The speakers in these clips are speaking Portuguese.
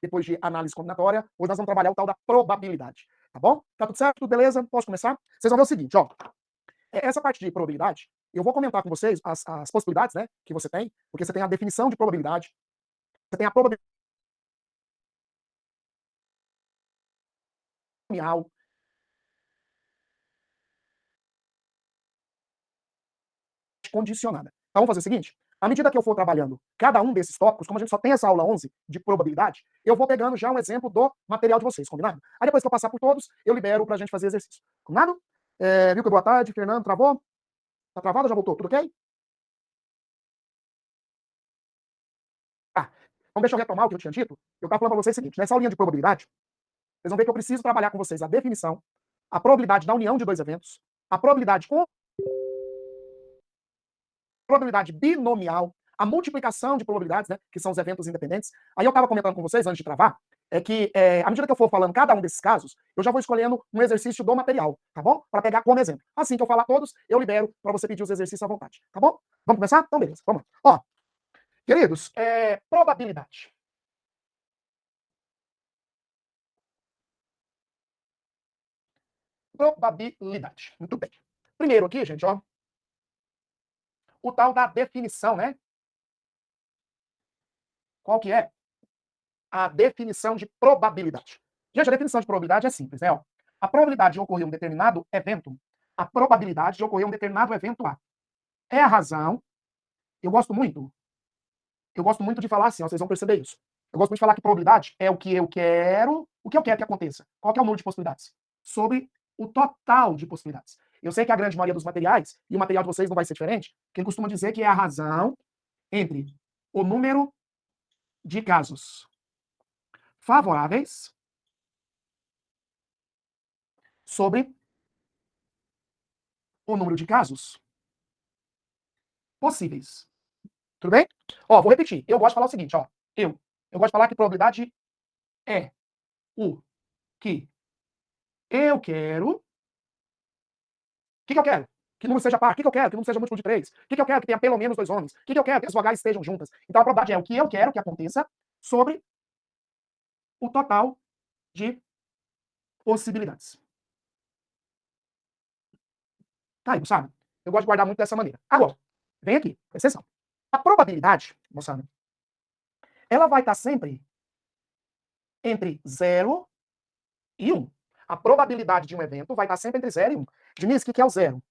depois de análise combinatória, hoje nós vamos trabalhar o tal da probabilidade, tá bom? Tá tudo certo? Tudo beleza? Posso começar? Vocês vão ver o seguinte, ó. Essa parte de probabilidade, eu vou comentar com vocês as possibilidades, né, que você tem, porque você tem a definição de probabilidade, você tem a probabilidade nominal, condicionada. Então vamos fazer o seguinte, à medida que eu for trabalhando cada um desses tópicos, como a gente só tem essa aula 11 de probabilidade, eu vou pegando já um exemplo do material de vocês, combinado? Aí depois que eu passar por todos, eu libero pra gente fazer exercício. Combinado? Viu que boa tarde, Fernando, travou? Tá travado ou já voltou? Tudo ok? Tá. Então deixa eu retomar o que eu tinha dito. Eu estava falando para vocês o seguinte, nessa aulinha de probabilidade, vocês vão ver que eu preciso trabalhar com vocês a definição, a probabilidade da união de dois eventos, a probabilidade com probabilidade binomial, a multiplicação de probabilidades, né, que são os eventos independentes. Aí eu estava comentando com vocês, antes de travar, que à medida que eu for falando cada um desses casos, eu já vou escolhendo um exercício do material, tá bom? Para pegar como exemplo. Assim que eu falar todos, eu libero para você pedir os exercícios à vontade, tá bom? Vamos começar? Então, beleza, vamos lá. Ó, queridos, probabilidade. Probabilidade. Muito bem. Primeiro aqui, gente, ó, o tal da definição, né? Qual que é a definição de probabilidade? Gente, a definição de probabilidade é simples, né? Ó. A probabilidade de ocorrer um determinado evento, a probabilidade de ocorrer um determinado evento A. É a razão, eu gosto muito de falar assim, ó, vocês vão perceber isso. Eu gosto muito de falar que probabilidade é o que eu quero que aconteça. Qual que é o número de possibilidades? Sobre o total de possibilidades. Eu sei que a grande maioria dos materiais, e o material de vocês não vai ser diferente, quem costuma dizer que é a razão entre o número de casos favoráveis sobre o número de casos possíveis. Tudo bem? Ó, vou repetir. Eu gosto de falar o seguinte, ó. Eu gosto de falar que probabilidade é o que eu quero. O que eu quero? Que número seja par. O que eu quero? Que número seja múltiplo de 3. O que eu quero? Que tenha pelo menos dois homens. O que eu quero? Que as vogais estejam juntas. Então a probabilidade é o que eu quero que aconteça sobre o total de possibilidades. Tá aí, moçada? Eu gosto de guardar muito dessa maneira. Agora, vem aqui, exceção. A probabilidade, moçada, ela vai estar sempre entre 0 e 1. A probabilidade de um evento vai estar sempre entre 0 e 1. Diniz, o que é o 0?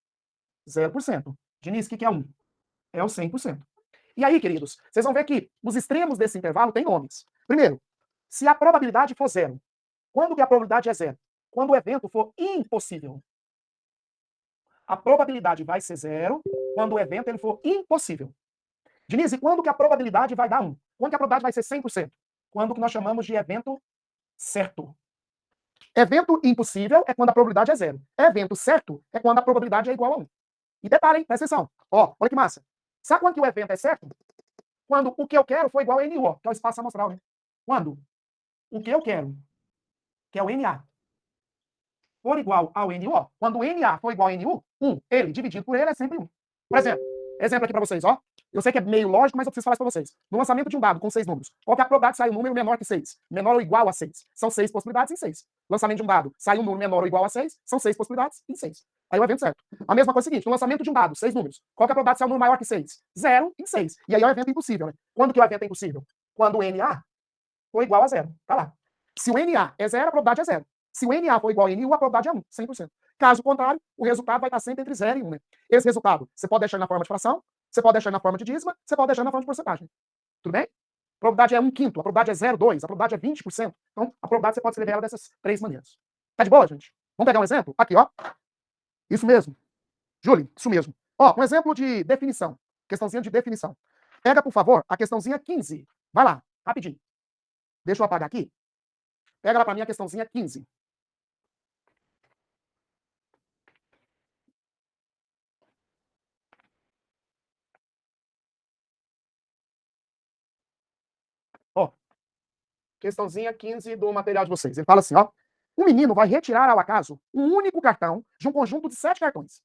0%. Diniz, o que é 1? É o 100%. E aí, queridos, vocês vão ver que os extremos desse intervalo têm nomes. Primeiro, se a probabilidade for 0, quando que a probabilidade é 0? Quando o evento for impossível. A probabilidade vai ser 0 quando o evento ele for impossível. Diniz, e quando que a probabilidade vai dar 1? Quando que a probabilidade vai ser 100%? Quando que nós chamamos de evento certo. Evento impossível é quando a probabilidade é 0. Evento certo é quando a probabilidade é igual a 1. E detalhe, hein? Presta atenção. Ó, olha que massa. Sabe quando que o evento é certo? Quando o que eu quero for igual a NO, que é o espaço amostral, né? Quando o que eu quero, que é o NA, for igual ao NO, quando o NA for igual a NU, 1, ele dividido por ele é sempre 1. Por exemplo aqui para vocês, ó. Eu sei que é meio lógico, mas eu preciso falar isso para vocês. No lançamento de um dado com 6 números, qual que é a probabilidade de sair um número menor que 6? Menor ou igual a 6? São 6 possibilidades em 6. Lançamento de um dado, sai um número menor ou igual a 6? São 6 possibilidades em 6. Aí o evento certo. A mesma coisa é o seguinte, no lançamento de um dado, 6 números, qual que é a probabilidade de sair um número maior que 6? 0 em 6. E aí é o evento impossível, né? Quando que o evento é impossível? Quando o NA for igual a 0. Tá lá. Se o NA é 0, a probabilidade é 0. Se o NA for igual a NU, a probabilidade é 1, 100%. Caso contrário, o resultado vai estar sempre entre 0 e 1. Né? Esse resultado, você pode deixar na forma de fração, você pode deixar na forma de dízima, você pode deixar na forma de porcentagem. Tudo bem? A probabilidade é 1/5, a probabilidade é 0,2, a probabilidade é 20%. Então, a probabilidade você pode escrever ela dessas 3 maneiras. Tá de boa, gente? Vamos pegar um exemplo? Aqui, ó. Isso mesmo. Júlio, isso mesmo. Ó, um exemplo de definição. Questãozinha de definição. Pega, por favor, a questãozinha 15. Vai lá, rapidinho. Deixa eu apagar aqui. Pega lá pra mim a questãozinha 15. Ó, questãozinha 15 do material de vocês. Ele fala assim, ó. Um menino vai retirar ao acaso um único cartão de um conjunto de 7 cartões.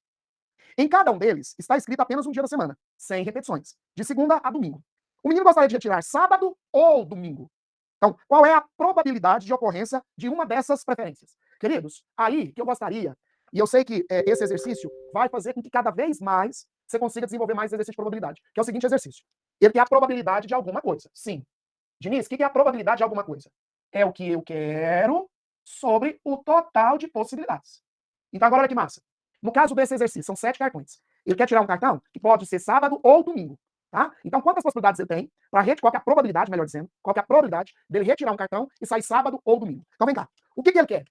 Em cada um deles está escrito apenas um dia da semana, sem repetições, de segunda a domingo. O menino gostaria de retirar sábado ou domingo. Então, qual é a probabilidade de ocorrência de uma dessas preferências? Queridos, aí que eu gostaria, e eu sei que esse exercício vai fazer com que cada vez mais você consiga desenvolver mais exercício de probabilidade, que é o seguinte exercício. Ele tem a probabilidade de alguma coisa. Sim. Diniz, o que é a probabilidade de alguma coisa? É o que eu quero sobre o total de possibilidades. Então, agora olha que massa. No caso desse exercício, são 7 cartões. Ele quer tirar um cartão que pode ser sábado ou domingo. Tá? Então, quantas possibilidades ele tem? Qual que é a probabilidade, melhor dizendo, qual que é a probabilidade dele retirar um cartão e sair sábado ou domingo? Então, vem cá. O que ele quer?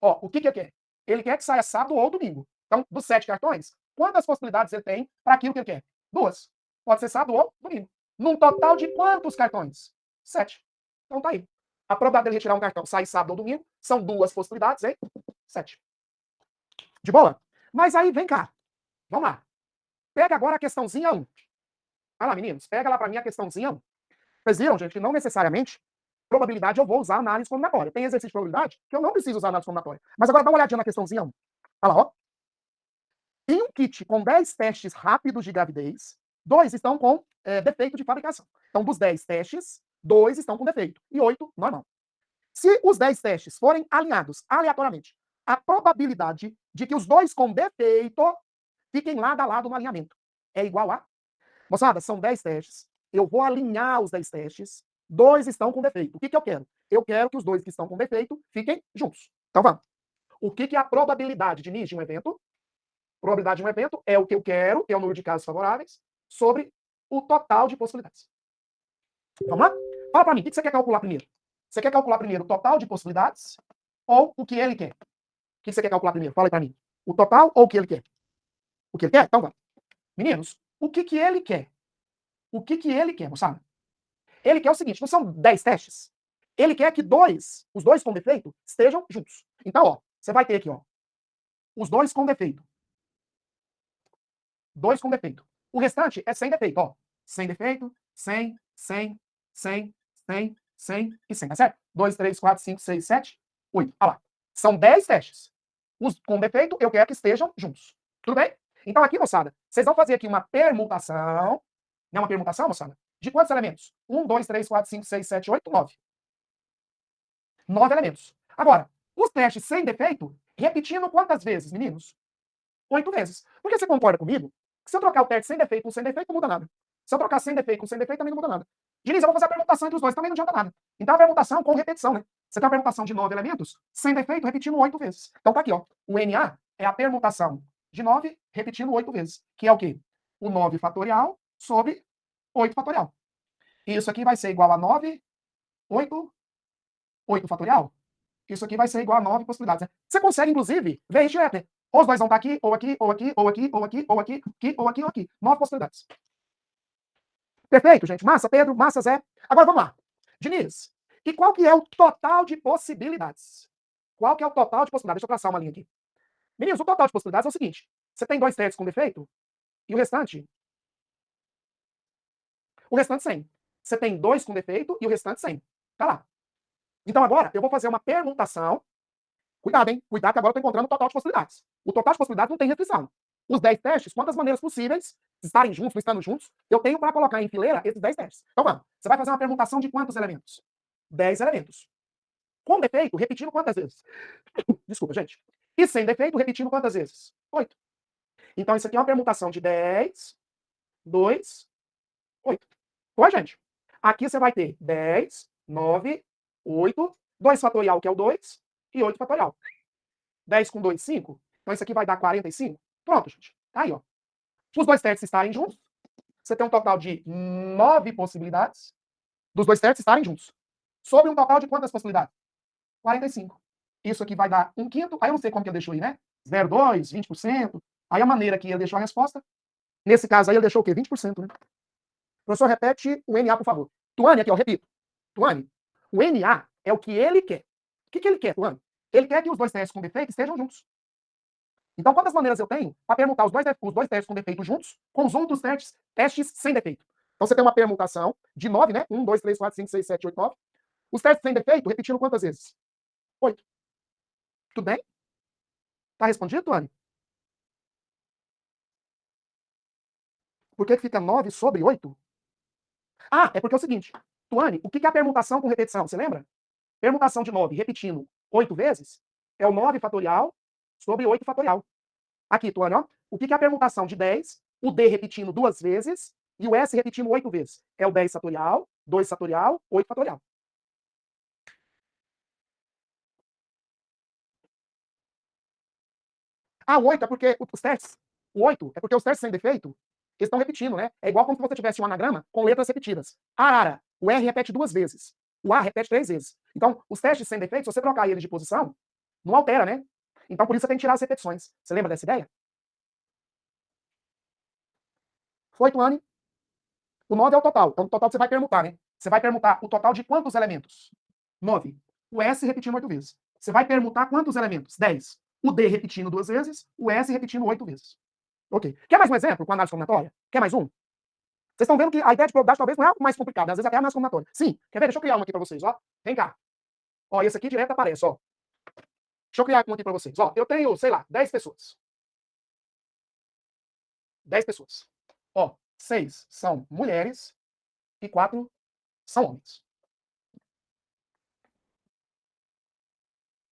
Ó, o que ele quer? Ele quer que saia sábado ou domingo. Então, dos 7 cartões, quantas possibilidades ele tem para aquilo que ele quer? 2. Pode ser sábado ou domingo. Num total de quantos cartões? 7. Então tá aí. A probabilidade dele retirar um cartão, sair sábado ou domingo, são 2 possibilidades, hein? 7. De boa? Mas aí, vem cá. Vamos lá. Pega agora a questãozinha 1. Vai lá, meninos. Pega lá para mim a questãozinha 1. Vocês viram, gente, que não necessariamente probabilidade eu vou usar análise combinatória. Tem exercício de probabilidade que eu não preciso usar análise combinatória. Mas agora dá uma olhadinha na questãozinha 1. Olha lá, ó. Em um kit com 10 testes rápidos de gravidez, 2 estão com defeito de fabricação. Então, dos 10 testes, 2 estão com defeito e 8 normal. Se os 10 testes forem alinhados aleatoriamente, a probabilidade de que os 2 com defeito fiquem lado a lado no alinhamento é igual a... Moçada, são 10 testes. Eu vou alinhar os 10 testes. 2 estão com defeito. O que eu quero? Eu quero que os 2 que estão com defeito fiquem juntos. Então vamos. O que é a probabilidade de um evento? Probabilidade de um evento é o que eu quero, que é o número de casos favoráveis, sobre o total de possibilidades. Vamos lá? Fala para mim, o que você quer calcular primeiro? Você quer calcular primeiro o total de possibilidades ou o que ele quer? O que você quer calcular primeiro? Fala aí para mim. O total ou o que ele quer? O que ele quer? Então vamos. Meninos, o que ele quer? O que ele quer, moçada? Ele quer o seguinte, não são 10 testes? Ele quer que os dois com defeito, estejam juntos. Então, ó, você vai ter aqui, ó, os dois com defeito. 2 com defeito. O restante é sem defeito, ó. Sem defeito, 100, 100, 100, 100, 100 e 100, tá certo? 2, 3, 4, 5, 6, 7, 8. Olha lá. São 10 testes. Os com defeito, eu quero que estejam juntos. Tudo bem? Então aqui, moçada, vocês vão fazer aqui uma permutação. Não é uma permutação, moçada? De quantos elementos? 1, 2, 3, 4, 5, 6, 7, 8, 9. 9 elementos. Agora, os testes sem defeito, repetindo quantas vezes, meninos? 8 vezes. Porque você concorda comigo que se eu trocar o teste sem defeito com sem defeito, não muda nada. Se eu trocar sem defeito com sem defeito, também não muda nada. Diniz, eu vou fazer a permutação entre os dois, também não adianta nada. Então a permutação com repetição, né? Você tem uma permutação de 9 elementos, sem defeito, repetindo 8 vezes. Então tá aqui, ó. O NA é a permutação de 9 repetindo 8 vezes. Que é o quê? O 9 fatorial sobre 8 fatorial. Isso aqui vai ser igual a 9, 8, 8 fatorial. Isso aqui vai ser igual a 9 possibilidades, né? Você consegue, inclusive, ver isso direto, né? Ou os dois vão estar aqui, ou aqui, ou aqui, ou aqui, ou aqui, ou aqui, aqui, ou aqui, ou aqui. 9 possibilidades. Perfeito, gente? Massa, Pedro, massa, Zé. Agora vamos lá. Diniz, e qual que é o total de possibilidades? Qual que é o total de possibilidades? Deixa eu traçar uma linha aqui. Meninos, o total de possibilidades é o seguinte. Você tem 2 testes com defeito, e o restante 100. Você tem 2 com defeito, e o restante 100. Tá lá. Então agora, eu vou fazer uma permutação. Cuidado, hein? Cuidado que agora eu estou encontrando o total de possibilidades. O total de possibilidades não tem restrição. Os 10 testes, quantas maneiras possíveis, estarem juntos, não estando juntos, eu tenho para colocar em fileira esses 10 testes. Então vamos. Você vai fazer uma permutação de quantos elementos? 10 elementos. Com defeito, repetindo quantas vezes? Desculpa, gente. E sem defeito, repetindo quantas vezes? 8. Então isso aqui é uma permutação de 10, 2, 8. Oi, gente? Aqui você vai ter 10, 9, 8, 2 fatorial, que é o 2, e 8 fatorial. 10 com 2, 5. Então isso aqui vai dar 45. Pronto, gente. Tá aí, ó. Se os dois testes estarem juntos, você tem um total de 9 possibilidades dos dois testes estarem juntos. Sobre um total de quantas possibilidades? 45. Isso aqui vai dar 1/5. Aí eu não sei como que ele deixou aí, né? 0,2, 20%. Aí a maneira que ele deixou a resposta. Nesse caso aí ele deixou o quê? 20%, né? Professor, repete o NA, por favor. Tuane, aqui, ó, repito. Tuane, o NA é o que ele quer. O que ele quer, Tuane? Ele quer que os dois testes com defeito estejam juntos. Então, quantas maneiras eu tenho para permutar os dois testes com defeito juntos com os outros testes sem defeito? Então, você tem uma permutação de 9, né? 1, 2, 3, 4, 5, 6, 7, 8, 9. Os testes sem defeito, repetindo quantas vezes? 8. Tudo bem? Tá respondido, Tuane? Por que fica 9 sobre 8? Ah, é porque é o seguinte. Tuane, o que é a permutação com repetição? Você lembra? Permutação de 9 repetindo 8 vezes é o 9 fatorial sobre 8 fatorial. Aqui, Tuane, ó. O que é a permutação de 10? O D repetindo 2 vezes e o S repetindo 8 vezes. É o 10 fatorial, 2 fatorial, 8 fatorial. Ah, o 8 é porque os testes. O 8 é porque os testes sem defeito, eles estão repetindo, né? É igual como se você tivesse um anagrama com letras repetidas. Arara, o R repete 2 vezes. O A repete 3 vezes. Então, os testes sem defeito, se você trocar eles de posição, não altera, né? Então, por isso você tem que tirar as repetições. Você lembra dessa ideia? Foi, Tuane? O 9 é o total. É o total que você vai permutar, né? Você vai permutar o total de quantos elementos? 9. O S repetindo 8 vezes. Você vai permutar quantos elementos? 10. O D repetindo 2 vezes, o S repetindo 8 vezes. Ok. Quer mais um exemplo com análise combinatória? Quer mais um? Vocês estão vendo que a ideia de probabilidade talvez não é algo mais complicado, às vezes até a análise combinatória. Sim. Quer ver? Deixa eu criar uma aqui para vocês, ó. Vem cá. Ó, esse aqui direto aparece, ó. Deixa eu criar uma aqui para vocês. Ó, eu tenho, sei lá, 10 pessoas. 10 pessoas. Ó, 6 são mulheres e 4 são homens.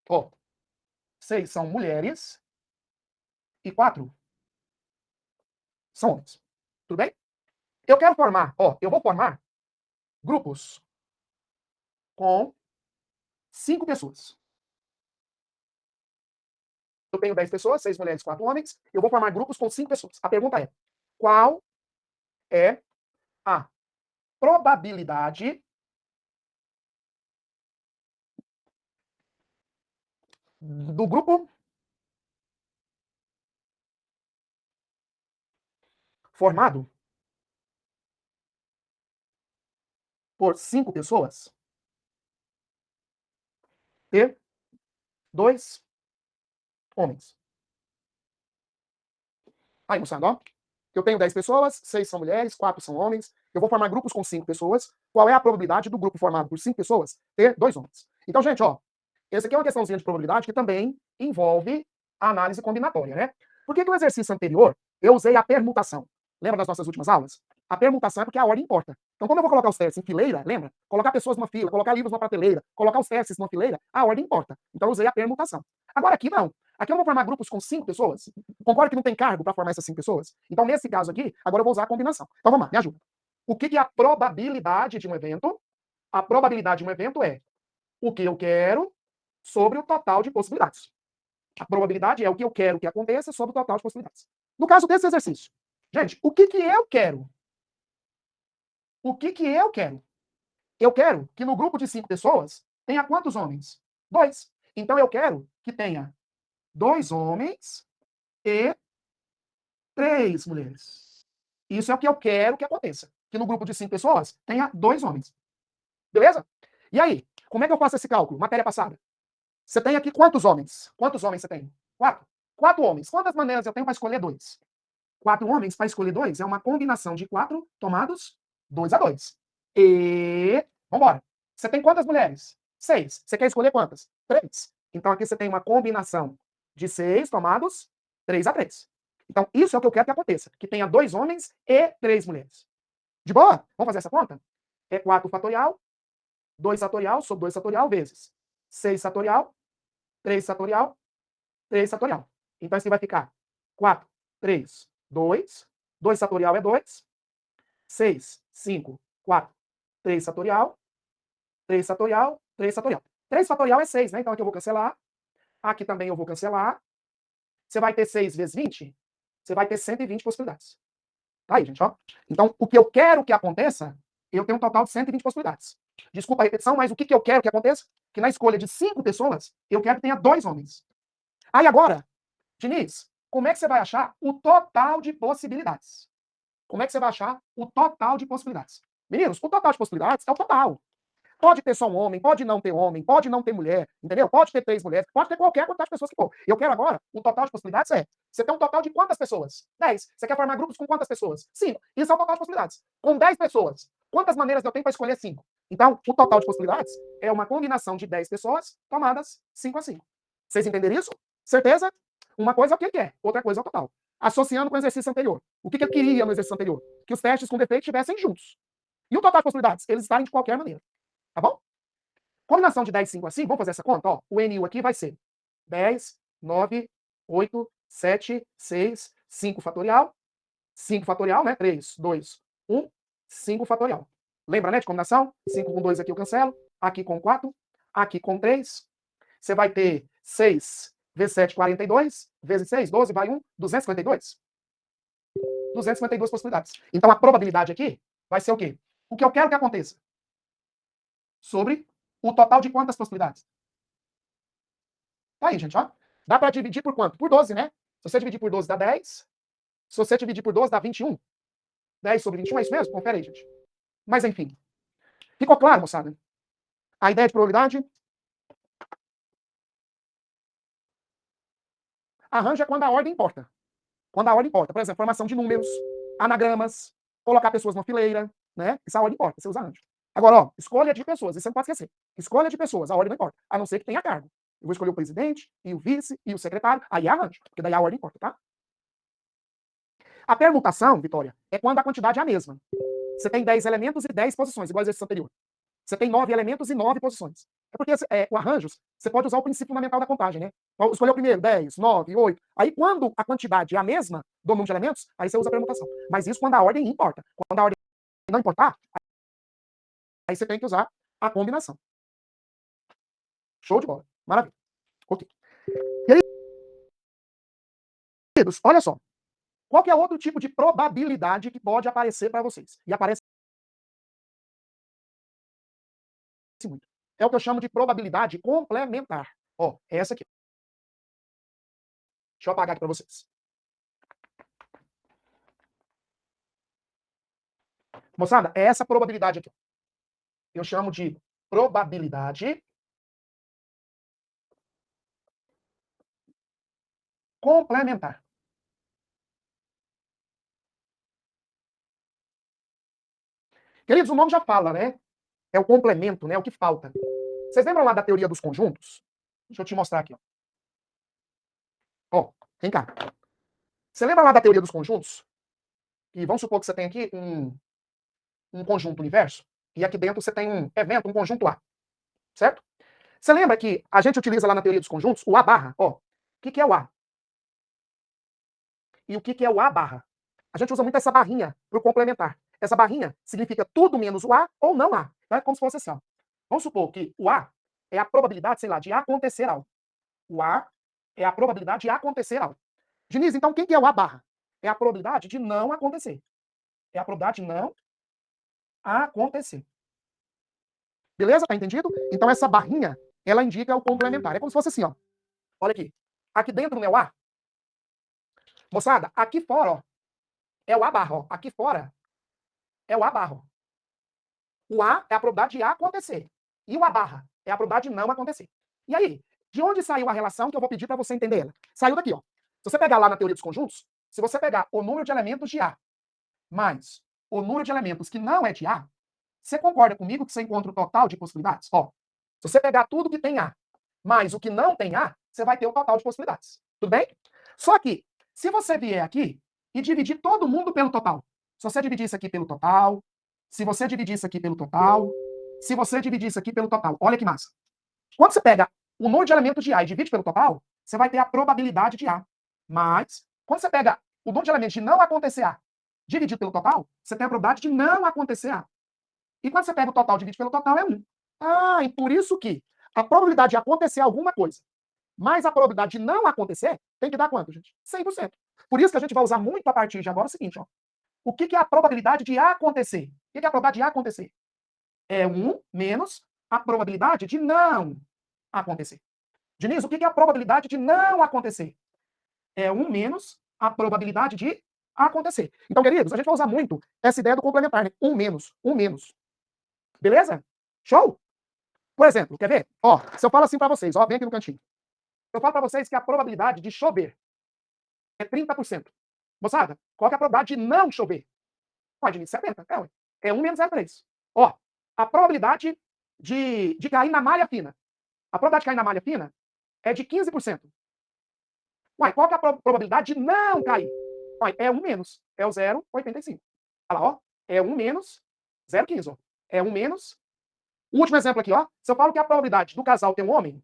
Ó, 6 são mulheres e 4 são homens. Tudo bem? Eu quero formar, ó, eu vou formar grupos com 5 pessoas. Eu tenho 10 pessoas, 6 mulheres, 4 homens. Eu vou formar grupos com 5 pessoas. A pergunta é: qual é a probabilidade do grupo formado por 5 pessoas ter 2 homens? Aí, moçada, ó. Eu tenho 10 pessoas, 6 são mulheres, 4 são homens. Eu vou formar grupos com 5 pessoas. Qual é a probabilidade do grupo formado por 5 pessoas ter 2 homens? Então, gente, ó, essa aqui é uma questãozinha de probabilidade que também envolve a análise combinatória, né? Por que no exercício anterior eu usei a permutação? Lembra das nossas últimas aulas? A permutação é porque a ordem importa. Então, como eu vou colocar os testes em fileira, lembra? Colocar pessoas numa fila, colocar livros numa prateleira, colocar os testes numa fileira, a ordem importa. Então, eu usei a permutação. Agora, aqui não. Aqui eu vou formar grupos com 5 pessoas. Concorda que não tem cargo para formar essas 5 pessoas? Então, nesse caso aqui, agora eu vou usar a combinação. Então, vamos lá, me ajuda. O que é a probabilidade de um evento? A probabilidade de um evento é o que eu quero sobre o total de possibilidades. A probabilidade é o que eu quero que aconteça sobre o total de possibilidades. No caso desse exercício, gente, o que eu quero? O que eu quero? Eu quero que no grupo de 5 pessoas tenha quantos homens? 2. Então eu quero que tenha 2 homens e 3 mulheres. Isso é o que eu quero que aconteça. Que no grupo de 5 pessoas tenha 2 homens. Beleza? E aí, como é que eu faço esse cálculo? Matéria passada. Você tem aqui quantos homens? Quantos homens você tem? 4. 4 homens. Quantas maneiras eu tenho para escolher 2? 4 homens para escolher 2 é uma combinação de 4 tomados 2 a 2. E. Vambora. Você tem quantas mulheres? 6. Você quer escolher quantas? 3. Então aqui você tem uma combinação de 6 tomados 3 a 3. Então isso é o que eu quero que aconteça. Que tenha 2 homens e 3 mulheres. De boa? Vamos fazer essa conta? É 4 fatorial, 2 fatorial sobre 2 fatorial vezes 6 fatorial, 3 fatorial, 3 fatorial. Então isso vai ficar 4, 3, 2. 2 fatorial é 2. 6, 5, 4. 3 fatorial, 3 fatorial, 3 fatorial. 3 fatorial é 6, né? Então aqui eu vou cancelar. Aqui também eu vou cancelar. Você vai ter 6 vezes 20? Você vai ter 120 possibilidades. Tá aí, gente, ó. Então, o que eu quero que aconteça, eu tenho um total de 120 possibilidades. Desculpa a repetição, mas o que eu quero que aconteça? Que na escolha de 5 pessoas, eu quero que tenha 2 homens. Aí agora, Diniz, como é que você vai achar o total de possibilidades? Como é que você vai achar o total de possibilidades? Meninos, o total de possibilidades é o total. Pode ter só um homem, pode não ter mulher, entendeu? Pode ter 3 mulheres, pode ter qualquer quantidade de pessoas que for. Eu quero agora, o total de possibilidades é, você tem um total de quantas pessoas? 10. Você quer formar grupos com quantas pessoas? 5. Isso é o total de possibilidades. Com 10 pessoas, quantas maneiras eu tenho para escolher 5? Então, o total de possibilidades é uma combinação de 10 pessoas tomadas 5 a 5. Vocês entenderam isso? Certeza? Uma coisa é o que ele quer, outra coisa é o total. Associando com o exercício anterior. O que ele queria no exercício anterior? Que os testes com defeito estivessem juntos. E o total de possibilidades? Eles estarem de qualquer maneira. Tá bom? Combinação de 10, 5 assim, vamos fazer essa conta? Ó, o NU aqui vai ser 10, 9, 8, 7, 6, 5 fatorial. 5 fatorial, né? 3, 2, 1, 5 fatorial. Lembra, né, de combinação? 5 com 2 aqui eu cancelo. Aqui com 4. Aqui com 3. Você vai ter 6 vezes 7, 42. Vezes 6, 12, vai 1, 252. 252 possibilidades. Então a probabilidade aqui vai ser o quê? O que eu quero que aconteça. Sobre o total de quantas possibilidades? Tá aí, gente, ó. Dá para dividir por quanto? Por 12, né? Se você dividir por 12 dá 10. Se você dividir por 12 dá 21. 10 sobre 21, é isso mesmo? Confere aí, gente. Mas enfim. Ficou claro, moçada? A ideia de probabilidade? Arranjo é quando a ordem importa. Quando a ordem importa. Por exemplo, formação de números, anagramas, colocar pessoas numa fileira, né? Isso a ordem importa, você usa arranjo. Agora, ó, escolha de pessoas, isso você não pode esquecer. Escolha de pessoas, a ordem não importa. A não ser que tenha cargo. Eu vou escolher o presidente, e o vice, e o secretário, aí é arranjo, porque daí a ordem importa, tá? A permutação, Vitória, é quando a quantidade é a mesma. Você tem 10 elementos e 10 posições, igual ao exercício anterior. Você tem 9 elementos e 9 posições. É porque o arranjos, você pode usar o princípio fundamental da contagem, né? Então, escolher o primeiro, 10, 9, 8. Aí, quando a quantidade é a mesma do número de elementos, aí você usa a permutação. Mas isso quando a ordem importa. Quando a ordem não importar, aí você tem que usar a combinação. Show de bola. Maravilha. Ok. Queridos, olha só. Qual que é outro tipo de probabilidade que pode aparecer para vocês? E aparece muito. É o que eu chamo de probabilidade complementar. Ó, é essa aqui. Deixa eu apagar aqui para vocês. Moçada, é essa probabilidade aqui. Eu chamo de probabilidade complementar. Queridos, o nome já fala, né? É o complemento, né? É o que falta. Vocês lembram lá da teoria dos conjuntos? Deixa eu te mostrar aqui. Ó, vem cá. Você lembra lá da teoria dos conjuntos? E vamos supor que você tem aqui um conjunto universo, e aqui dentro você tem um evento, um conjunto A, certo? Você lembra que a gente utiliza lá na teoria dos conjuntos o A barra? Ó, o que é o A? E o que é o A barra? A gente usa muito essa barrinha para o complementar. Essa barrinha significa tudo menos o A ou não A. É como se fosse assim, ó. Vamos supor que o A é a probabilidade, sei lá, de acontecer algo. O A é a probabilidade de acontecer algo. Diniz, então quem que é o A barra? É a probabilidade de não acontecer. É a probabilidade de não acontecer. Beleza? Tá entendido? Então essa barrinha, ela indica o complementar. É como se fosse assim, ó. Olha aqui. Aqui dentro não é o A? Moçada, aqui fora, ó, é o A barra, ó. Aqui fora é o A barra. O A é a probabilidade de acontecer. E o A barra é a probabilidade de não acontecer. E aí, de onde saiu a relação que eu vou pedir para você entender ela? Saiu daqui, ó. Se você pegar lá na teoria dos conjuntos, se você pegar o número de elementos de A mais o número de elementos que não é de A, você concorda comigo que você encontra o total de possibilidades? Ó, se você pegar tudo que tem A mais o que não tem A, você vai ter o total de possibilidades. Tudo bem? Só que, se você vier aqui e dividir todo mundo pelo total, se você dividir isso aqui pelo total, se você dividir isso aqui pelo total, se você dividir isso aqui pelo total, olha que massa. Quando você pega o número de elementos de A e divide pelo total, você vai ter a probabilidade de A. Mas, quando você pega o número de elementos de não acontecer A dividido pelo total, você tem a probabilidade de não acontecer A. E quando você pega o total e divide pelo total, é 1. Ah, e por isso que a probabilidade de acontecer alguma coisa mais a probabilidade de não acontecer tem que dar quanto, gente? 100%. Por isso que a gente vai usar muito a partir de agora o seguinte, ó. O que é a probabilidade de acontecer? O que é a probabilidade de acontecer? É 1 menos a probabilidade de não acontecer. Diniz, o que é a probabilidade de não acontecer? É 1 menos a probabilidade de acontecer. Então, queridos, a gente vai usar muito essa ideia do complementar, né? 1 menos, 1 menos. Beleza? Show? Por exemplo, quer ver? Ó, se eu falo assim para vocês, ó, vem aqui no cantinho. Eu falo para vocês que a probabilidade de chover é 30%. Moçada, qual que é a probabilidade de não chover? Pode vir 70. É 1 menos 0,3. Ó, a probabilidade de cair na malha fina. A probabilidade de cair na malha fina é de 15%. Uai, qual que é a probabilidade de não cair? Uai, é 1 menos. É o 0,85. Olha lá, ó. É 1 menos 0,15, ó. É 1 menos. O último exemplo aqui, ó. Se eu falo que a probabilidade do casal ter um homem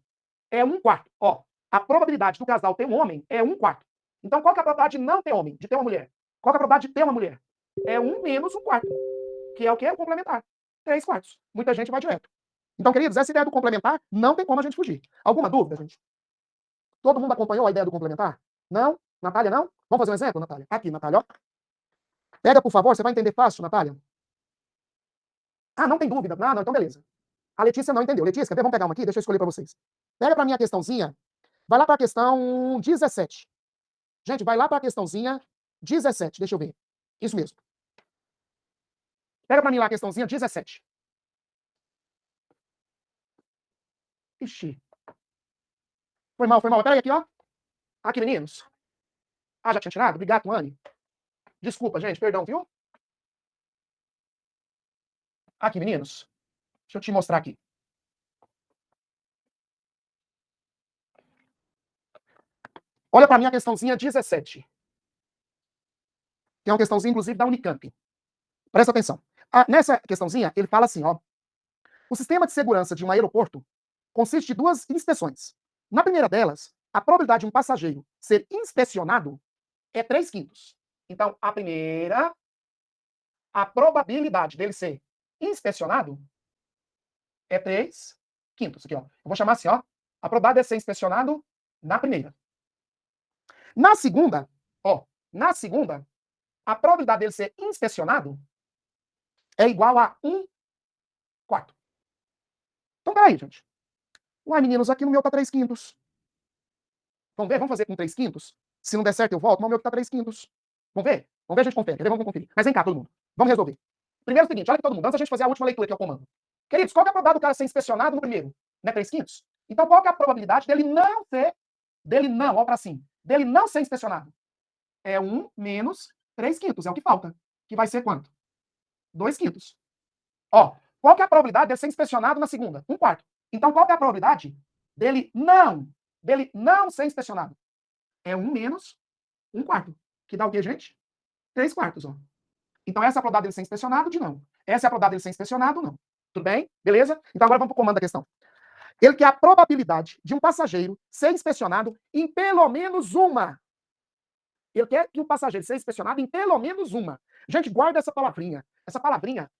é 1/4. Ó, a probabilidade do casal ter um homem é 1/4. Então, qual que é a probabilidade de não ter homem, de ter uma mulher? Qual que é a probabilidade de ter uma mulher? É 1 menos 1/4, que é o quê? O complementar. 3/4. Muita gente vai direto. Então, queridos, essa ideia do complementar não tem como a gente fugir. Alguma dúvida, gente? Todo mundo acompanhou a ideia do complementar? Não? Natália, não? Vamos fazer um exemplo, Natália? Aqui, Natália, ó. Pega, por favor, você vai entender fácil, Natália. Ah, não tem dúvida. Ah, não, então beleza. A Letícia não entendeu. Letícia, quer ver? Vamos pegar uma aqui? Deixa eu escolher para vocês. Pega para mim a questãozinha. Vai lá para a questão 17. Gente, vai lá para a questãozinha 17. Deixa eu ver. Isso mesmo. Pega para mim lá a questãozinha 17. Ixi. Foi mal, foi mal. Pega aí aqui, ó. Aqui, meninos. Ah, já tinha tirado? Obrigado, Anne. Desculpa, gente. Perdão, viu? Aqui, meninos. Deixa eu te mostrar aqui. Olha para mim a questãozinha 17. Que é uma questãozinha, inclusive, da Unicamp. Presta atenção. Ah, nessa questãozinha, ele fala assim, ó. O sistema de segurança de um aeroporto consiste de duas inspeções. Na primeira delas, a probabilidade de um passageiro ser inspecionado é 3/5. Então, a primeira, a probabilidade dele ser inspecionado é 3/5. Aqui, ó. Eu vou chamar assim, ó. A probabilidade de ser inspecionado na primeira. Na segunda, ó. Na segunda, a probabilidade dele ser inspecionado é igual a 1/4. Então, peraí, gente. Uai, meninos, aqui no meu tá 3/5. Vamos ver? Vamos fazer com 3/5? Se não der certo, eu volto. Mas o meu que tá 3/5. Vamos ver? Vamos ver, a gente confere. Quer ver? Vamos conferir. Mas vem cá, todo mundo. Vamos resolver. Primeiro é o seguinte, olha aqui todo mundo. Antes da gente fazer a última leitura, que é o comando. Queridos, qual que é a probabilidade do cara ser inspecionado no primeiro? Não é 3/5? Então, qual que é a probabilidade dele não ser, ó pra cima, dele não ser inspecionado? É 1 menos 3/5. É o que falta. Que vai ser quanto? 2/5. Ó, qual que é a probabilidade dele ser inspecionado na segunda? 1/4. Então, qual que é a probabilidade dele não ser inspecionado? É 1 menos 1/4. Que dá o quê, gente? 3/4, ó. Então, essa é a probabilidade dele ser inspecionado de não. Essa é a probabilidade dele ser inspecionado não. Tudo bem? Beleza? Então, agora vamos para o comando da questão. Ele quer a probabilidade de um passageiro ser inspecionado em pelo menos uma. Ele quer que o passageiro seja inspecionado em pelo menos uma. Gente, guarda essa palavrinha. Essa palavrinha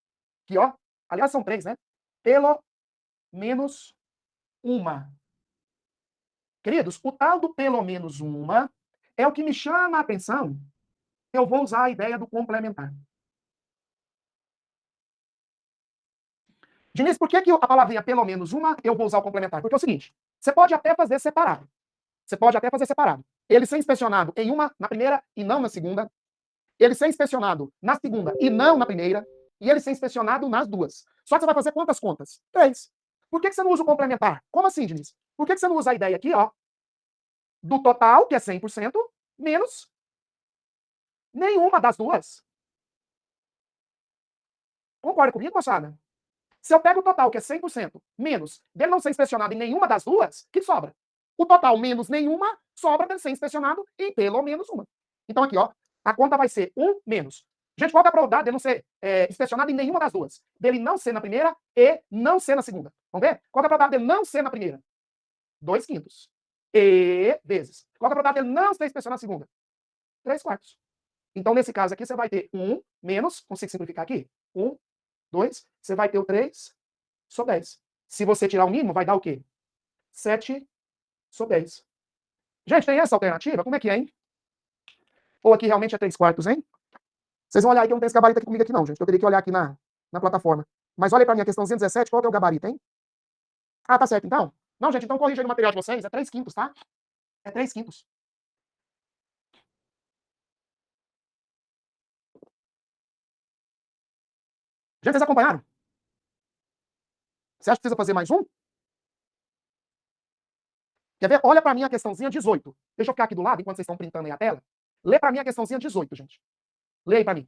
aqui, ó. Aliás, são 3, né? Pelo menos uma. Queridos, o tal do pelo menos uma é o que me chama a atenção. Eu vou usar a ideia do complementar. Diniz, por que a palavrinha pelo menos uma eu vou usar o complementar? Porque é o seguinte, você pode até fazer separado. Você pode até fazer separado. Ele ser inspecionado em uma, na primeira e não na segunda. Ele ser inspecionado na segunda e não na primeira. E ele ser inspecionado nas duas. Só que você vai fazer quantas contas? 3. Por que você não usa o complementar? Como assim, Diniz? Por que você não usa a ideia aqui, ó, do total, que é 100%, menos nenhuma das duas? Concorda comigo, moçada? Se eu pego o total, que é 100%, menos dele não ser inspecionado em nenhuma das duas, o que sobra? O total menos nenhuma sobra dele ser inspecionado em pelo menos uma. Então aqui, ó, a conta vai ser 1 menos. Gente, qual é a probabilidade dele não ser inspecionado em nenhuma das duas? Dele não ser na primeira e não ser na segunda. Vamos ver? Qual é a probabilidade dele não ser na primeira? 2/5. E vezes. Qual é a probabilidade dele não ser inspecionado na segunda? 3/4. Então, nesse caso aqui, você vai ter 1 menos, consigo simplificar aqui? 1, 2, você vai ter o 3 sobre 10. Se você tirar o mínimo, vai dar o quê? 7 sobre 10. Gente, tem essa alternativa? Como é que é, hein? Ou aqui realmente é 3/4, hein? Vocês vão olhar aí que eu não tenho esse gabarito aqui comigo aqui não, gente. Eu teria que olhar aqui na plataforma. Mas olha aí pra mim a questãozinha 17, qual que é o gabarito, hein? Ah, tá certo, então. Não, gente, então corrija aí no material de vocês. É 3/5, tá? É 3/5. Gente, vocês acompanharam? Você acha que precisa fazer mais um? Quer ver? Olha pra mim a questãozinha 18. Deixa eu ficar aqui do lado, enquanto vocês estão printando aí a tela. Lê pra mim a questãozinha 18, gente. Lê aí pra mim.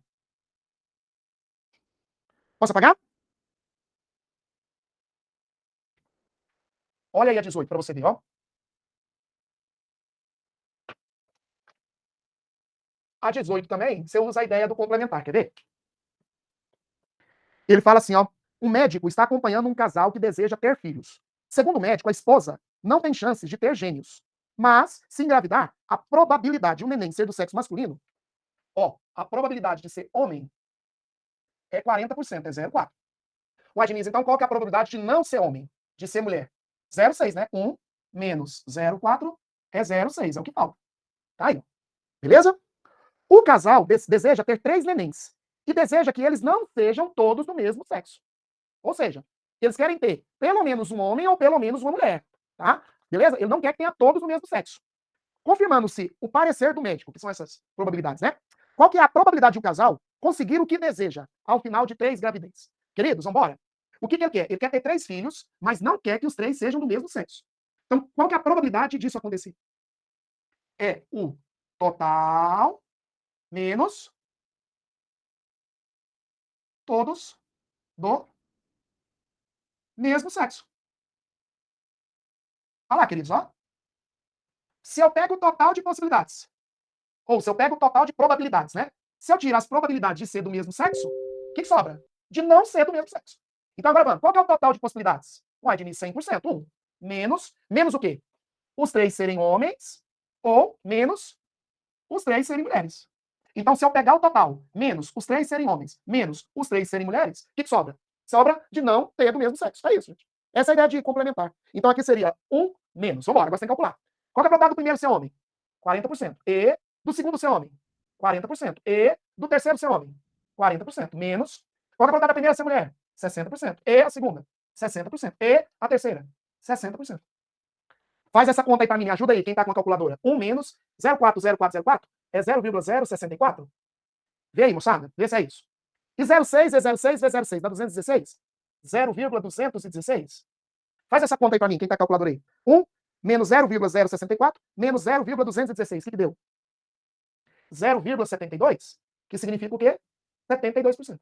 Posso apagar? Olha aí a 18 pra você ver, ó. A 18 também, você usa a ideia do complementar, quer ver? Ele fala assim, ó, um médico está acompanhando um casal que deseja ter filhos. Segundo o médico, a esposa não tem chances de ter gêmeos. Mas, se engravidar, a probabilidade de um neném ser do sexo masculino, ó, a probabilidade de ser homem é 40%, é 0,4. Ué, Diniz, então qual que é a probabilidade de não ser homem, de ser mulher? 0,6, né? 1 menos 0,4 é 0,6, é o que falta. Tá aí, ó. Beleza? O casal deseja ter 3 nenéns e deseja que eles não sejam todos do mesmo sexo. Ou seja, eles querem ter pelo menos um homem ou pelo menos uma mulher, tá? Beleza? Ele não quer que tenha todos do mesmo sexo. Confirmando-se o parecer do médico, que são essas probabilidades, né? Qual que é a probabilidade de um casal conseguir o que deseja ao final de 3 gravidez? Queridos, vamos embora? O que ele quer? Ele quer ter 3 filhos, mas não quer que os 3 sejam do mesmo sexo. Então, qual que é a probabilidade disso acontecer? É o total menos todos do mesmo sexo. Olha lá, queridos, ó. Se eu pego o total de possibilidades, ou se eu pego o total de probabilidades, né? Se eu tirar as probabilidades de ser do mesmo sexo, o que sobra? De não ser do mesmo sexo. Então, agora vamos. Qual que é o total de possibilidades? Uai, Diniz, 100%. 1. Menos o quê? Os 3 serem homens, ou menos os 3 serem mulheres. Então, se eu pegar o total, menos os 3 serem homens, menos os 3 serem mulheres, o que sobra? Sobra de não ter do mesmo sexo. É isso, gente. Essa é a ideia de complementar. Então, aqui seria 1 menos. Vamos embora, agora você tem que calcular. Qual que é a probabilidade do primeiro ser homem? 40%. E do segundo ser homem? 40%. E do terceiro ser homem? 40%. Menos. Qual que é a probabilidade da primeira ser mulher? 60%. E a segunda? 60%. E a terceira? 60%. Faz essa conta aí para mim, me ajuda aí, quem está com a calculadora. 1 menos 0,40404 é 0,064? Vê aí, moçada, vê se é isso. E 0,6 é 0,6 vezes 0,6, dá 216? 0,216? Faz essa conta aí para mim, quem está com a calculadora aí. 1 menos 0,064 menos 0,216, o que deu? 0,72, que significa o quê? 72%.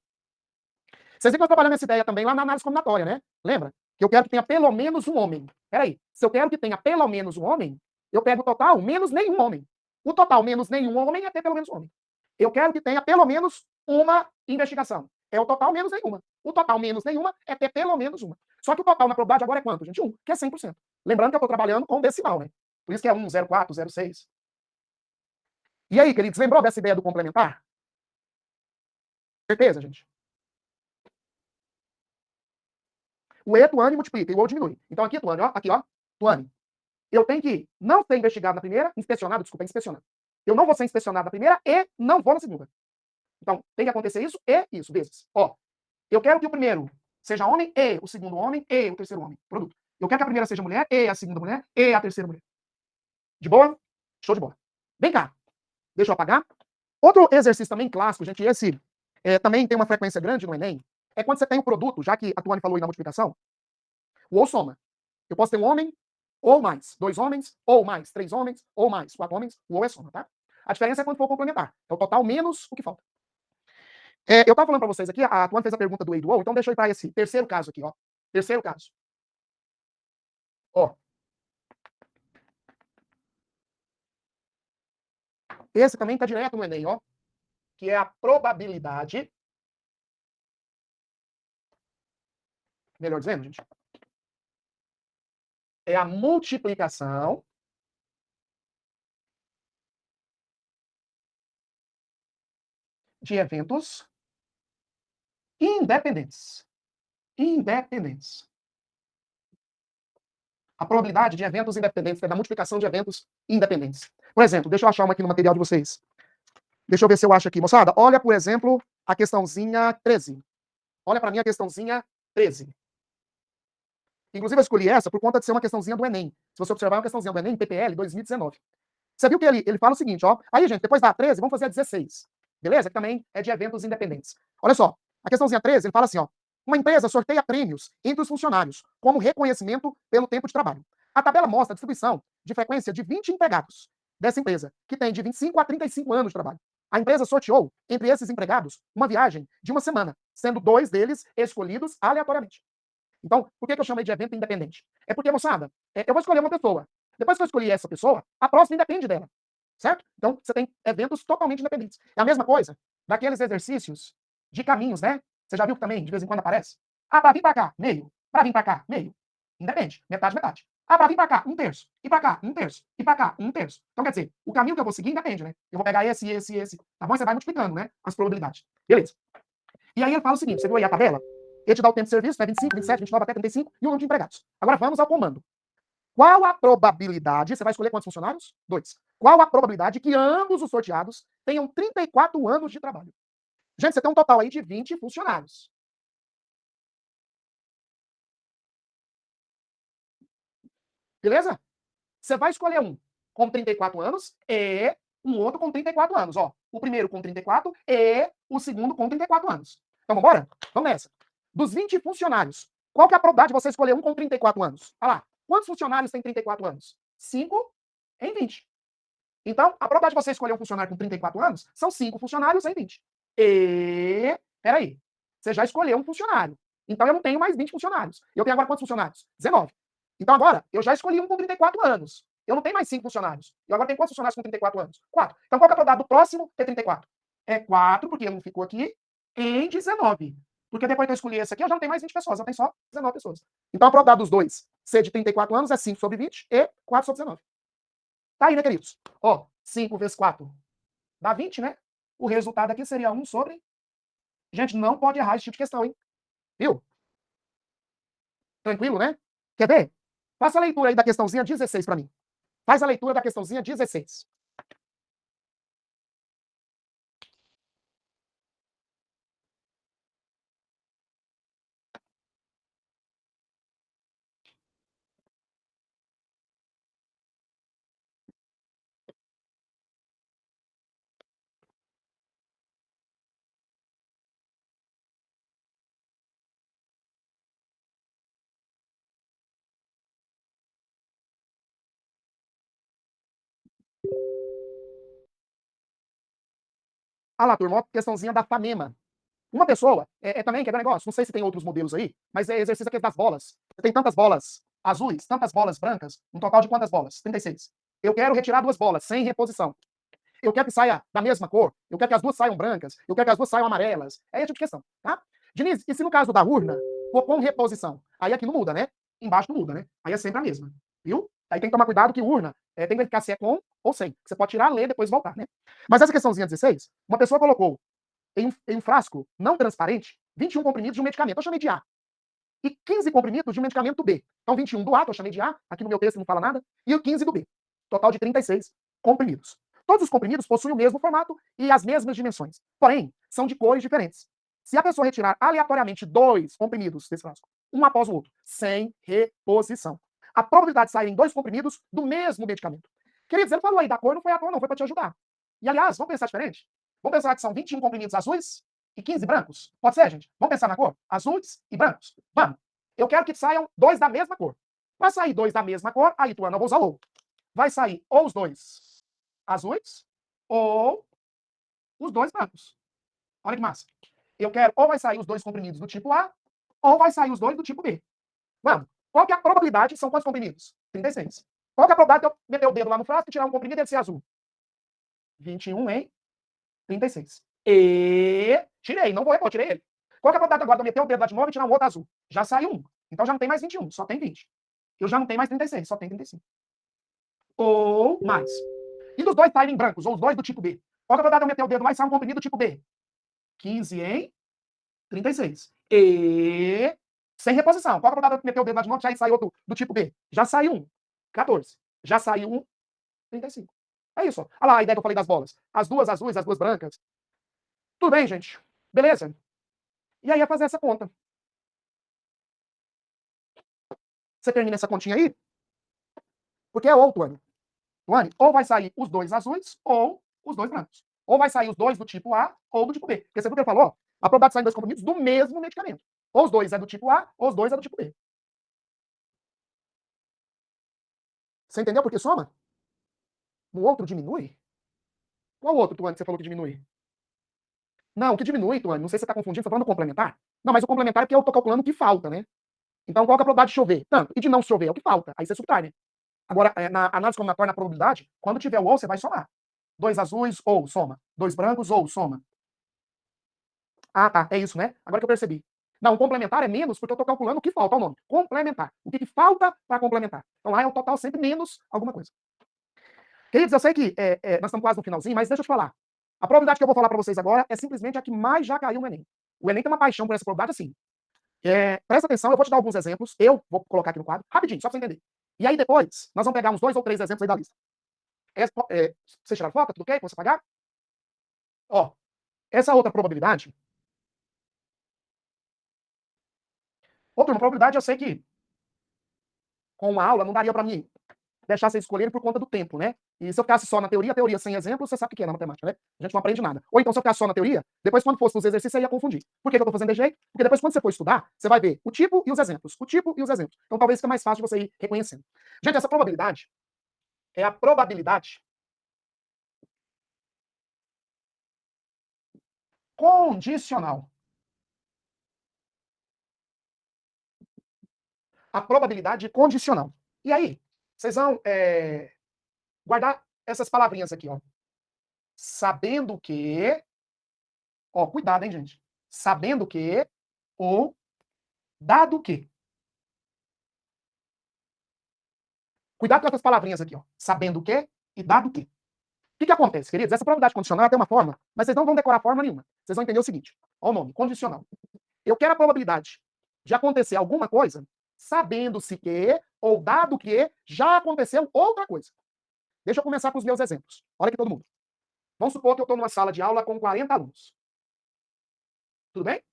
Vocês viram que eu estou trabalhando essa ideia também lá na análise combinatória, né? Lembra? Que eu quero que tenha pelo menos um homem. Peraí, se eu quero que tenha pelo menos um homem, eu pego o total menos nenhum homem. O total menos nenhum homem é ter pelo menos um homem. Eu quero que tenha pelo menos uma investigação. É o total menos nenhuma. O total menos nenhuma é ter pelo menos uma. Só que o total na probabilidade agora é quanto, gente? 1, que é 100%. Lembrando que eu estou trabalhando com decimal, né? Por isso que é 1, 0,4, 0,6. E aí, queridos, lembrou dessa ideia do complementar? Certeza, gente? O E, Tuane, multiplica, e o O diminui. Então aqui, Tuane, ó, aqui, ó, Tuane, eu tenho que não ser investigado na primeira, inspecionado, desculpa, inspecionado. Eu não vou ser inspecionado na primeira e não vou na segunda. Então, tem que acontecer isso e isso, vezes. Ó, eu quero que o primeiro seja homem e o segundo homem e o terceiro homem. Produto. Eu quero que a primeira seja mulher e a segunda mulher e a terceira mulher. De boa? Show de bola. Vem cá. Deixa eu apagar. Outro exercício também clássico, gente, esse também tem uma frequência grande no Enem, é quando você tem o produto, já que a Tuane falou aí na multiplicação, o ou soma. Eu posso ter um homem ou mais 2 homens, ou mais 3 homens, ou mais 4 homens, o ou é soma, tá? A diferença é quando for complementar. É o total menos o que falta. Eu estava falando para vocês aqui, a Tuane fez a pergunta do e do ou, então deixa eu ir para esse terceiro caso aqui, ó. Terceiro caso. Ó. Esse também está direto no Enem, ó. Que é a probabilidade. Melhor dizendo, gente. É a multiplicação de eventos independentes. Independentes. A probabilidade de eventos independentes, é da multiplicação de eventos independentes. Por exemplo, deixa eu achar uma aqui no material de vocês. Deixa eu ver se eu acho aqui. Moçada, olha, por exemplo, a questãozinha 13. Olha para mim a questãozinha 13. Inclusive, eu escolhi essa por conta de ser uma questãozinha do Enem. Se você observar, é uma questãozinha do Enem, PPL 2019. Você viu que ele fala o seguinte, ó. Aí, gente, depois da 13, vamos fazer a 16. Beleza? Que também é de eventos independentes. Olha só, a questãozinha 13, ele fala assim, ó. Uma empresa sorteia prêmios entre os funcionários, como reconhecimento pelo tempo de trabalho. A tabela mostra a distribuição de frequência de 20 empregados dessa empresa, que tem de 25 a 35 anos de trabalho. A empresa sorteou, entre esses empregados, uma viagem de uma semana, sendo 2 deles escolhidos aleatoriamente. Então, por que eu chamei de evento independente? É porque, moçada, eu vou escolher uma pessoa. Depois que eu escolhi essa pessoa, a próxima independe dela. Certo? Então, você tem eventos totalmente independentes. É a mesma coisa daqueles exercícios de caminhos, né? Você já viu que também, de vez em quando, aparece? Ah, para vir para cá, meio. Para vir para cá, meio. Independe. Metade, metade. Ah, para vir para cá, um terço. E para cá, um terço. E para cá, um terço. Então, quer dizer, o caminho que eu vou seguir independe, né? Eu vou pegar esse. Tá bom? E você vai multiplicando, né? As probabilidades. Beleza. E aí ele fala o seguinte, você viu aí a tabela? Ele te dá o tempo de serviço, né? 25, 27, 29 até 35 e o número de empregados. Agora vamos ao comando. Qual a probabilidade, você vai escolher quantos funcionários? 2. Qual a probabilidade que ambos os sorteados tenham 34 anos de trabalho? Gente, você tem um total aí de 20 funcionários. Beleza? Você vai escolher um com 34 anos e um outro com 34 anos. Ó, o primeiro com 34 e o segundo com 34 anos. Então, vamos embora? Vamos nessa. Dos 20 funcionários, qual que é a probabilidade de você escolher um com 34 anos? Olha lá. Quantos funcionários têm 34 anos? 5 em 20. Então, a probabilidade de você escolher um funcionário com 34 anos são 5 funcionários em 20. E, peraí, você já escolheu um funcionário. Então, eu não tenho mais 20 funcionários. Eu tenho agora quantos funcionários? 19. Então, agora, eu já escolhi um com 34 anos. Eu não tenho mais 5 funcionários. Eu agora tenho quantos funcionários com 34 anos? 4. Então, qual que é a probabilidade do próximo ter 34? É 4, porque ele não ficou aqui, em 19. Porque depois que eu escolhi esse aqui, eu já não tenho mais 20 pessoas, eu tenho só 19 pessoas. Então, a probabilidade dos dois ser de 34 anos é 5 sobre 20 e 4 sobre 19. Tá aí, né, queridos? Ó, 5 vezes 4 dá 20, né? O resultado aqui seria 1 sobre... Gente, não pode errar esse tipo de questão, hein? Viu? Tranquilo, né? Quer ver? Faça a leitura aí da questãozinha 16 para mim. Faz a leitura da questãozinha 16. Ah lá, turma, ó, questãozinha da Famema. Uma pessoa, também, quer ver um negócio? Não sei se tem outros modelos aí, mas é exercício aqui das bolas. Você tem tantas bolas azuis, tantas bolas brancas, um total de quantas bolas? 36. Eu quero retirar 2 bolas, sem reposição. Eu quero que saia da mesma cor, eu quero que as duas saiam brancas, eu quero que as duas saiam amarelas. É esse tipo de questão, tá? Denise, e se no caso da urna for com reposição? Aí aqui não muda, né? Embaixo não muda, né? Aí é sempre a mesma, viu? Aí tem que tomar cuidado que urna tem que verificar se é com ou sem. Você pode tirar, ler, depois voltar, né? Mas essa questãozinha 16, uma pessoa colocou em um frasco não transparente 21 comprimidos de um medicamento. Eu chamei de A. E 15 comprimidos de um medicamento B. Então 21 do A, eu chamei de A, aqui no meu texto não fala nada, e o 15 do B. Total de 36 comprimidos. Todos os comprimidos possuem o mesmo formato e as mesmas dimensões. Porém, são de cores diferentes. Se a pessoa retirar aleatoriamente 2 comprimidos desse frasco, um após o outro, sem reposição, a probabilidade de saírem 2 comprimidos do mesmo medicamento. Queridos, ele falou aí da cor, não foi à toa, não, foi para te ajudar. E aliás, vamos pensar diferente? Vamos pensar que são 21 comprimidos azuis e 15 brancos? Pode ser, gente? Vamos pensar na cor? Azuis e brancos. Vamos. Eu quero que saiam 2 da mesma cor. Para sair 2 da mesma cor, aí, turma, eu vou usar o ou. Vai sair ou os 2 azuis ou os 2 brancos. Olha que massa. Eu quero ou vai sair os 2 comprimidos do tipo A ou vai sair os 2 do tipo B. Vamos. Qual que é a probabilidade? São quantos comprimidos? 36. Qual que é a probabilidade de eu meter o dedo lá no frasco e tirar um comprimido e ele ser azul? 21 em 36. E tirei, não vou repor, tirei ele. Qual que é a probabilidade agora de eu meter o dedo lá de novo e tirar um outro azul? Já saiu um. Então já não tem mais 21, só tem 20. Eu já não tenho mais 36, só tem 35. Ou mais. E dos dois saírem brancos, ou os dois do tipo B? Qual que é a probabilidade de eu meter o dedo lá e sair um comprimido do tipo B? 15 em 36. E sem reposição. Qual que é a probabilidade de eu meter o dedo lá de novo e já sair outro do tipo B? Já saiu um. 14. Já saiu um. 35. É isso. Olha lá a ideia que eu falei das bolas. As duas azuis, as duas brancas. Tudo bem, gente? Beleza? E aí é fazer essa conta. Você termina essa continha aí? Porque é ou, Tuane. Tuane, ou vai sair os 2 azuis ou os 2 brancos. Ou vai sair os 2 do tipo A ou do tipo B. Porque você viu que ele falou? A probabilidade de sair 2 comprimidos do mesmo medicamento. Ou os 2 é do tipo A, ou os 2 é do tipo B. Você entendeu por que soma? No outro diminui? Qual outro, Tuane, que você falou que diminui? Não, o que diminui, Tuane, não sei se você está confundindo, você está falando do complementar? Não, mas o complementar é porque eu estou calculando o que falta, né? Então, qual que é a probabilidade de chover? Tanto. E de não chover é o que falta. Aí você subtrai, né? Agora, na análise combinatória, na probabilidade, quando tiver o ou, você vai somar. 2 azuis, ou soma. 2 brancos, ou soma. Ah, tá. É isso, né? Agora que eu percebi. Não, complementar é menos porque eu estou calculando o que falta ao nome. Complementar. O que, que falta para complementar. Então lá é o total sempre menos alguma coisa. Queridos, eu sei que nós estamos quase no finalzinho, mas deixa eu te falar. A probabilidade que eu vou falar para vocês agora é simplesmente a que mais já caiu no Enem. O Enem tem uma paixão por essa probabilidade assim. Presta atenção, eu vou te dar alguns exemplos. Eu vou colocar aqui no quadro, rapidinho, só para você entender. E aí depois, nós vamos pegar uns 2 ou 3 exemplos aí da lista. Vocês tiraram foto? Tudo ok? Pra você pagar? Ó, essa outra probabilidade. Outra probabilidade eu sei que com uma aula não daria para mim deixar vocês escolherem por conta do tempo, né? E se eu ficasse só na teoria, a teoria sem exemplo, você sabe o que é na matemática, né? A gente não aprende nada. Ou então, se eu ficasse só na teoria, depois quando fosse nos exercícios, você ia confundir. Por que eu tô fazendo desse jeito? Porque depois quando você for estudar, você vai ver o tipo e os exemplos. O tipo e os exemplos. Então talvez fique mais fácil de você ir reconhecendo. Gente, essa probabilidade é a probabilidade condicional. A probabilidade condicional. E aí, vocês vão guardar essas palavrinhas aqui, ó. Sabendo que, ó, cuidado, hein, gente. Sabendo que ou dado que. Cuidado com essas palavrinhas aqui, ó. Sabendo que e dado que. O que acontece, queridos? Essa probabilidade condicional tem uma forma, mas vocês não vão decorar forma nenhuma. Vocês vão entender o seguinte. Olha o nome, condicional. Eu quero a probabilidade de acontecer alguma coisa sabendo-se que ou dado que já aconteceu outra coisa. Deixa eu começar com os meus exemplos. Olha aqui todo mundo. Vamos supor que eu estou numa sala de aula com 40 alunos. Tudo bem?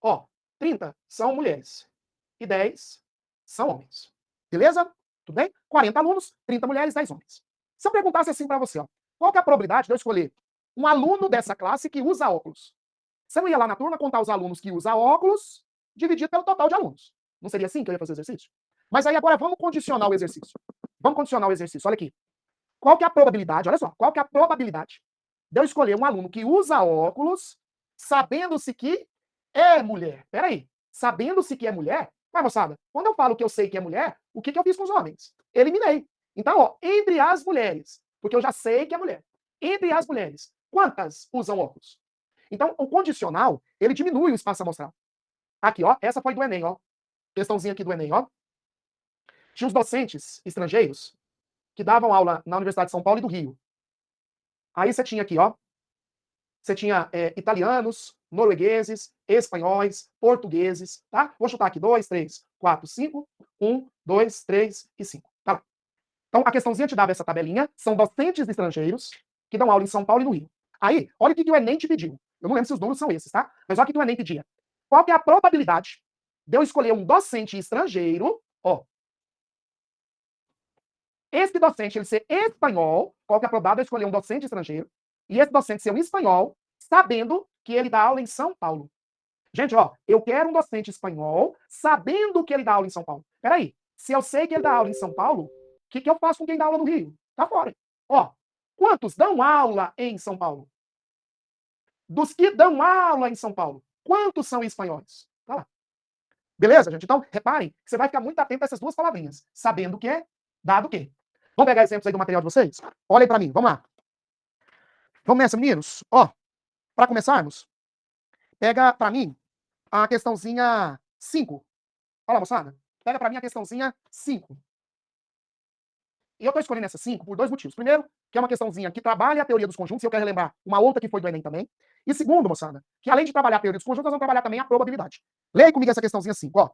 Ó, 30 são mulheres e 10 são homens. Beleza? Tudo bem? 40 alunos, 30 mulheres, 10 homens. Se eu perguntasse assim para você, ó, qual que é a probabilidade de eu escolher um aluno dessa classe que usa óculos? Você não ia lá na turma contar os alunos que usam óculos dividido pelo total de alunos. Não seria assim que eu ia fazer o exercício? Mas aí agora vamos condicionar o exercício. Vamos condicionar o exercício. Olha aqui. Qual que é a probabilidade? Olha só. Qual que é a probabilidade de eu escolher um aluno que usa óculos sabendo-se que é mulher? Peraí. Sabendo-se que é mulher? Mas, moçada, quando eu falo que eu sei que é mulher, o que eu fiz com os homens? Eliminei. Então, ó, entre as mulheres, porque eu já sei que é mulher. Entre as mulheres, quantas usam óculos? Então, o condicional, ele diminui o espaço amostral. Aqui, ó, essa foi do Enem, ó. Questãozinha aqui do Enem, ó. Tinha os docentes estrangeiros que davam aula na Universidade de São Paulo e do Rio. Aí você tinha aqui, ó. Você tinha italianos, noruegueses, espanhóis, portugueses, tá? Vou chutar aqui. 2, 3, 4, 5. 1, 2, 3 e 5. Tá lá. Então, a questãozinha te dava essa tabelinha. São docentes estrangeiros que dão aula em São Paulo e no Rio. Aí, olha o que o Enem te pediu. Eu não lembro se os números são esses, tá? Mas olha o que o Enem pedia. Qual que é a probabilidade de eu escolher um docente estrangeiro, ó. Esse docente ele ser espanhol, qual que é a probabilidade de eu escolher um docente estrangeiro, e esse docente ser um espanhol, sabendo que ele dá aula em São Paulo. Gente, ó, eu quero um docente espanhol sabendo que ele dá aula em São Paulo. Peraí, se eu sei que ele dá aula em São Paulo, o que eu faço com quem dá aula no Rio? Tá fora. Ó, quantos dão aula em São Paulo? Dos que dão aula em São Paulo, quantos são espanhóis? Tá lá. Beleza, gente? Então, reparem que você vai ficar muito atento a essas duas palavrinhas. Sabendo o que é, dado o que. Vamos pegar exemplos aí do material de vocês? Olhem para mim, vamos lá. Vamos nessa, meninos? Ó, para começarmos, pega para mim a questãozinha 5. Olha lá, moçada. Pega para mim a questãozinha 5. E eu estou escolhendo essa 5 por dois motivos. Primeiro, que é uma questãozinha que trabalha a teoria dos conjuntos, e eu quero relembrar uma outra que foi do Enem também. E segundo, moçada, que além de trabalhar a teoria dos conjuntos, nós vamos trabalhar também a probabilidade. Leia comigo essa questãozinha 5. Ó.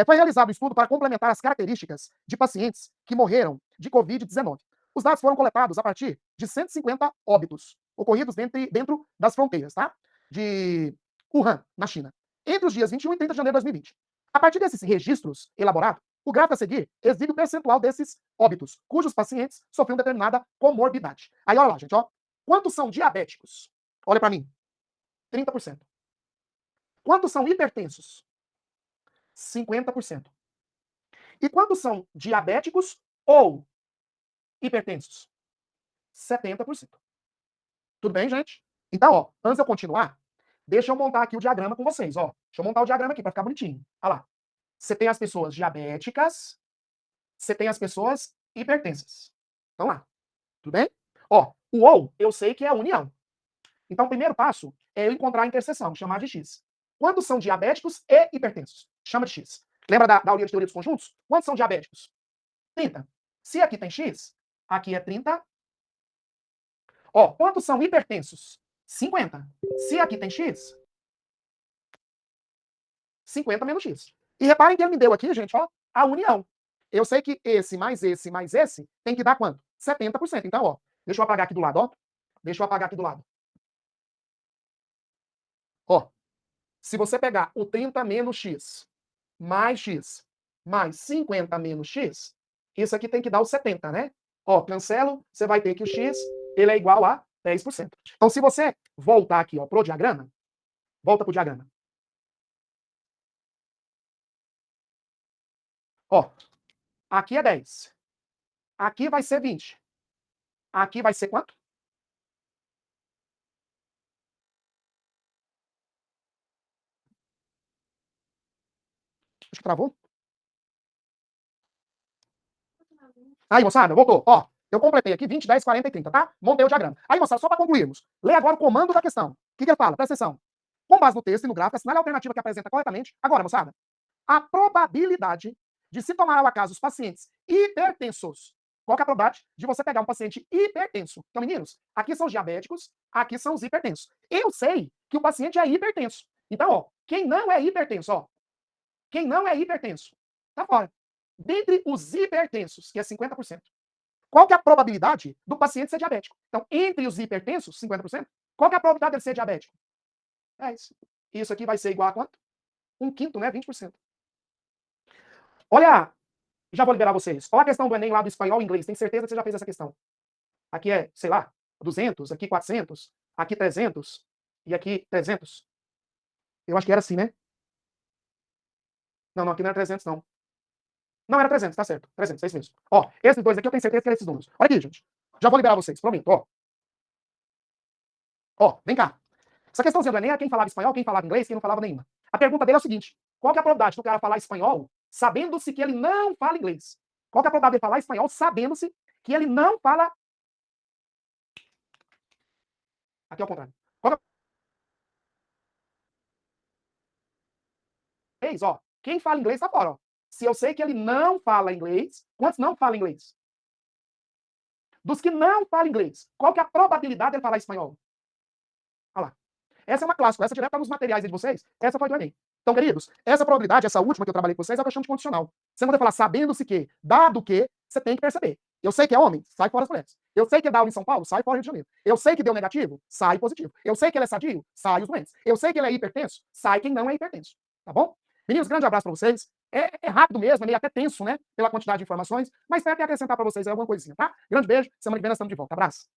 Foi realizado um estudo para complementar as características de pacientes que morreram de Covid-19. Os dados foram coletados a partir de 150 óbitos ocorridos dentro das fronteiras, tá? De Wuhan, na China, entre os dias 21 e 30 de janeiro de 2020. A partir desses registros elaborados, o gráfico a seguir exibe o percentual desses óbitos, cujos pacientes sofriam determinada comorbidade. Aí, olha lá, gente, ó. Quantos são diabéticos? Olha para mim. 30%. Quantos são hipertensos? 50%. E quantos são diabéticos ou hipertensos? 70%. Tudo bem, gente? Então, ó, antes de eu continuar, deixa eu montar aqui o diagrama com vocês, ó. Deixa eu montar o diagrama aqui para ficar bonitinho. Olha lá. Você tem as pessoas diabéticas, você tem as pessoas hipertensas. Então lá. Tudo bem? Ó, o ou eu sei que é a união. Então, o primeiro passo é eu encontrar a interseção, chamar de x. Quantos são diabéticos e hipertensos? Chama de x. Lembra da aulinha de teoria dos conjuntos? Quantos são diabéticos? 30. Se aqui tem x, aqui é 30. Ó, quantos são hipertensos? 50. Se aqui tem x, 50 menos x. E reparem que ele me deu aqui, gente, ó, a união. Eu sei que esse mais esse tem que dar quanto? 70%. Então, ó, deixa eu apagar aqui do lado, ó. Deixa eu apagar aqui do lado. Ó, se você pegar o 30 menos x mais 50 menos x, isso aqui tem que dar o 70, né? Ó, cancelo, você vai ter que o x, ele é igual a 10%. Então, se você voltar aqui, ó, pro diagrama, volta pro diagrama. Ó, aqui é 10. Aqui vai ser 20. Aqui vai ser quanto? Acho que travou. Aí, moçada, voltou. Ó, eu completei aqui 20, 10, 40 e 30, tá? Montei o diagrama. Aí, moçada, só para concluirmos. Lê agora o comando da questão. O que ele fala? Presta atenção. Com base no texto e no gráfico, assinale a alternativa que apresenta corretamente. Agora, moçada, a probabilidade de se tomar ao acaso os pacientes hipertensos. Qual que é a probabilidade de você pegar um paciente hipertenso? Então, meninos, aqui são os diabéticos, aqui são os hipertensos. Eu sei que o paciente é hipertenso. Então, ó, quem não é hipertenso, ó, quem não é hipertenso, tá fora. Dentre os hipertensos, que é 50%, qual que é a probabilidade do paciente ser diabético? Então, entre os hipertensos, 50%, qual que é a probabilidade dele ser diabético? É isso. Isso aqui vai ser igual a quanto? 1/5, né? 20%. Olha, já vou liberar vocês. Olha a questão do Enem lá do espanhol e inglês. Tenho certeza que você já fez essa questão. Aqui é, sei lá, 200, aqui 400, aqui 300 e aqui 300. Eu acho que era assim, né? Não, aqui não era 300, não. Não, era 300, tá certo. 300, é isso mesmo. Ó, esses dois aqui eu tenho certeza que eram esses números. Olha aqui, gente. Já vou liberar vocês, prometo, ó. Ó, vem cá. Essa questãozinha do Enem era quem falava espanhol, quem falava inglês, quem não falava nenhuma. A pergunta dele é o seguinte: qual que é a probabilidade do cara falar espanhol sabendo-se que ele não fala inglês? Qual que é a probabilidade de falar espanhol sabendo-se que ele não fala... Aqui é o contrário. Qual que é inglês, ó? Quem fala inglês tá fora, ó. Se eu sei que ele não fala inglês, quantos não falam inglês? Dos que não falam inglês, qual que é a probabilidade de ele falar espanhol? Olha lá. Essa é uma clássica, essa direto está nos materiais aí de vocês, essa foi do Enem. Então, queridos, essa probabilidade, essa última que eu trabalhei com vocês, é o que eu chamo de condicional. Você não vai falar sabendo-se que, dado que, você tem que perceber. Eu sei que é homem, sai fora as mulheres. Eu sei que dá aula em São Paulo, sai fora Rio de Janeiro. Eu sei que deu negativo, sai positivo. Eu sei que ele é sadio, sai os doentes. Eu sei que ele é hipertenso, sai quem não é hipertenso. Tá bom? Meninos, grande abraço para vocês. É rápido mesmo, é meio até tenso, né? Pela quantidade de informações, mas tem que acrescentar para vocês alguma coisinha, tá? Grande beijo, semana que vem nós estamos de volta. Abraço.